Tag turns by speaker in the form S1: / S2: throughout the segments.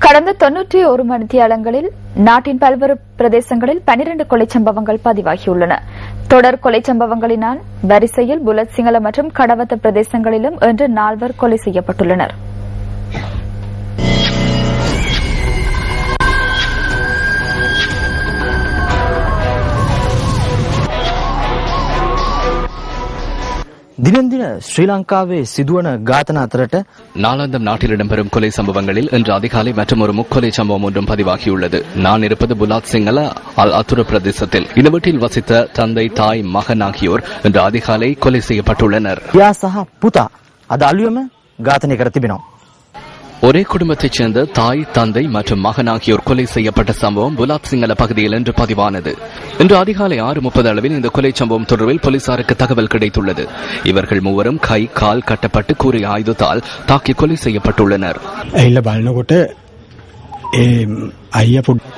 S1: கடந்த 91 மணித்தியாலங்களில் நாட்டின் பல்வேறு பிரதேசங்களில் 12 கொலை சம்பவங்கள் பதிவாகியுள்ளன. தொடர் கொலை சம்பவங்களினால் வரிசையில் புலத் சிங்கள மற்றும் கடவத்த பிரதேசங்களிலும் இன்று 4 கொலை செய்யப்பட்டுள்ளனர்.
S2: දිනෙන් දින ශ්‍රී ලංකාවේ සිදුවන ඝාතන අතරට
S3: நாளாந்தம் நாட்டில் இடம்பெறும் கொலை சம்பவங்களில் இன்று அதிகாலை மற்றும் ஒரு முக்கொலை சம்பவம் ஒன்றும் பதிவாகியுள்ளது. நான் இருப்பது புலாத் சிங்கள அல் அத்துர பிரதேசத்தில். இந்த வீட்டில் வசித்த தந்தை, தாய், மகன் ஆகியோர் இன்று அதிகாலை கொலை செய்யப்பட்டுள்ளனர்.
S2: යා සහ පුතා අද අලුයම ඝාතනය කර තිබෙනවා.
S3: ஒரே குடும்பத்தைச் சேர்ந்த தாய், தந்தை மற்றும் மகன் ஆகியோர் கொலை செய்யப்பட்ட சம்பவம் புலாத் சிங்கள பகுதியில் இன்று பதிவானது. இன்று அதிகாலை 6:30 அளவில் இந்த கொலை சம்பவம் தொடர்பில் போலீசாருக்கு தகவல் கிடைத்துள்ளது. இவர்கள் மூவரும் கை, கால் கட்டப்பட்டு கூறிய ஆயுதத்தால் தாக்கி கொலை செய்யப்பட்டுள்ளனர்.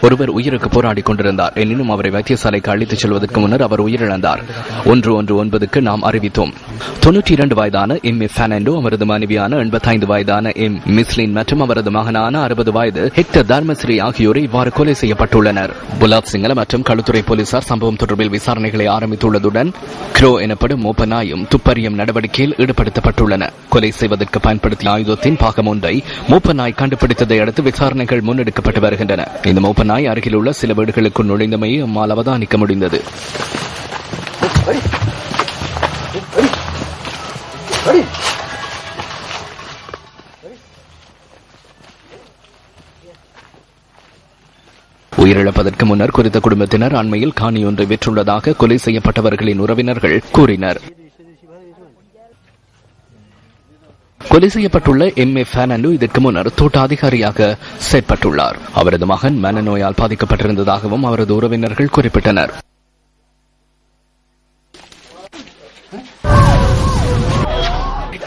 S3: ஒருவர் உயிருக்கு போராடி கொண்டிருந்தார். எனினும் அவரை வைத்தியசாலைக்கு அழைத்துச் செல்வதற்கு முன்னர் அவர் உயிரிழந்தார். 119க்கு நாம் அறிவித்தோம். 92 வயதான எம் ஏ பெர்னாண்டோ, அவரது மனைவியான 85 வயதான எம் மிஸ்லின் மற்றும் அவரது மகனான 60 வயது ஹெக்டர் தர்மஸ்ரீ ஆகியோரை இவ்வாறு கொலை செய்யப்பட்டுள்ளனர். புலாத் சிங்கள மற்றும் களுத்துறை போலீசார் சம்பவம் தொடர்பில் விசாரணைகளை ஆரம்பித்துள்ளதுடன் க்ரோ எனப்படும் மோப்பநாயும் துப்பறியும் நடவடிக்கையில் ஈடுபடுத்தப்பட்டுள்ளன. கொலை செய்வதற்கு பயன்படுத்திய ஆயுதத்தின் பாகம் ஒன்றை மோப்பநாய் கண்டுபிடித்ததை அடுத்து விசாரணைகள் முன்னெடுக்கப்பட்டு வருகின்றன. இந்த மோப்பநாய் அருகில் உள்ள சில வீடுகளுக்குள் நுழைந்தமையை நம்மால் அவதானிக்க முடிந்தது. உயிரிழப்பதற்கு முன்னர் குறித்த குடும்பத்தினர் அண்மையில் காணி ஒன்றை விற்றுள்ளதாக கொலை செய்யப்பட்டவர்களின் உறவினர்கள் கூறினர். கொலை செய்யப்பட்டுள்ள எம் ஏ பெர்னாண்டோ இதற்கு முன்னர் தோட்ட அதிகாரியாக செயற்பட்டுள்ளார். அவரது மகன் மனநோயால் பாதிக்கப்பட்டிருந்ததாகவும் அவரது உறவினர்கள் குறிப்பிட்டனர்.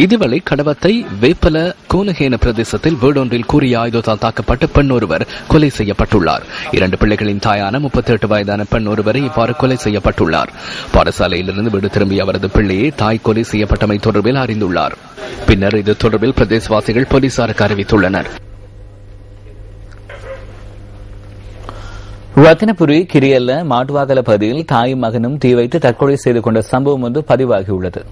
S3: இதுவரை கடவத்தை வேப்பல கோனஹேன பிரதேசத்தில் வீடொன்றில் கூறிய ஆயுதத்தால் தாக்கப்பட்ட பெண் ஒருவர் கொலை செய்யப்பட்டுள்ளார். 2 பிள்ளைகளின் தாயான 38 வயதான பெண் ஒருவரை இவ்வாறு கொலை செய்யப்பட்டுள்ளார். பாடசாலையிலிருந்து வீடு திரும்பிய அவரது பிள்ளையை தாய் கொலை செய்யப்பட்டமை தொடர்பில் அறிந்துள்ளார். பின்னர் இது தொடர்பில் பிரதேசவாசிகள் போலீசாருக்கு அறிவித்துள்ளனர்.
S4: ரத்தினபுரி கிரியல்ல மாட்டுவாகல பகுதியில் தாயும் மகனும் தீ வைத்து தற்கொலை செய்து கொண்ட சம்பவம் ஒன்று பதிவாகியுள்ளது.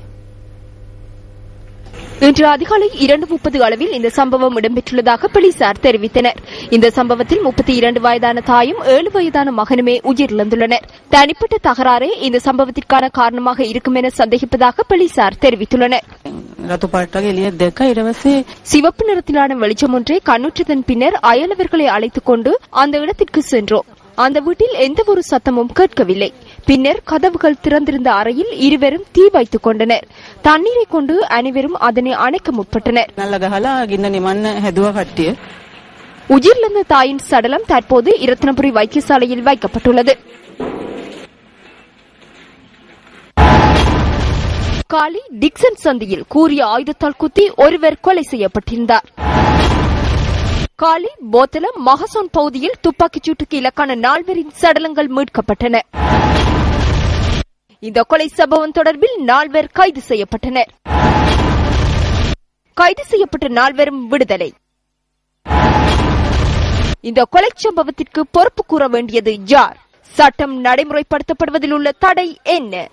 S5: இன்று அதிகாலை 2:30 அளவில் இந்த சம்பவம் இடம்பெற்றுள்ளதாக போலீசார் தெரிவித்தனர். இந்த சம்பவத்தில் 32 வயதான தாயும் 7 வயதான மகனுமே உயிரிழந்துள்ளனர். தனிப்பட்ட தகராறே இந்த சம்பவத்திற்கான காரணமாக இருக்கும் என சந்தேகிப்பதாக போலீசார் தெரிவித்துள்ளனர். சிவப்பு நிறத்திலான வெளிச்சம் ஒன்றை கண்ணுற்றதன் பின்னர் அயலவர்களை அழைத்துக் கொண்டு அந்த இடத்திற்கு சென்றோம். அந்த வீட்டில் எந்த ஒரு சத்தமும் கேட்கவில்லை. பின்னர் கதவுகள் திறந்திருந்த அறையில் இருவரும் தீ வைத்துக் கொண்டனர். தண்ணீரை கொண்டு அனைவரும் அதனை அணைக்க முற்பட்டனர். உயிரிழந்த தாயின் சடலம் தற்போது இரத்தினபுரி வைத்தியசாலையில் வைக்கப்பட்டுள்ளது. காலி டிக்சன் சந்தியில் கூறிய ஆயுதத்தால் குத்தி ஒருவர் கொலை செய்யப்பட்டிருந்தார். காலி போத்தல மகசோன் பகுதியில் துப்பாக்கிச் சூட்டுக்கு இலக்கான 4 சடலங்கள் மீட்கப்பட்டன. இந்த கொலை சம்பவம் தொடர்பில் 4 கைது செய்யப்பட்டனர். கைது செய்யப்பட்ட 4 விடுதலை. இந்த கொலை சம்பவத்திற்கு பொறுப்பு கூற வேண்டியது யார்? சட்டம் நடைமுறைப்படுத்தப்படுவதில் உள்ள தடை என்ன?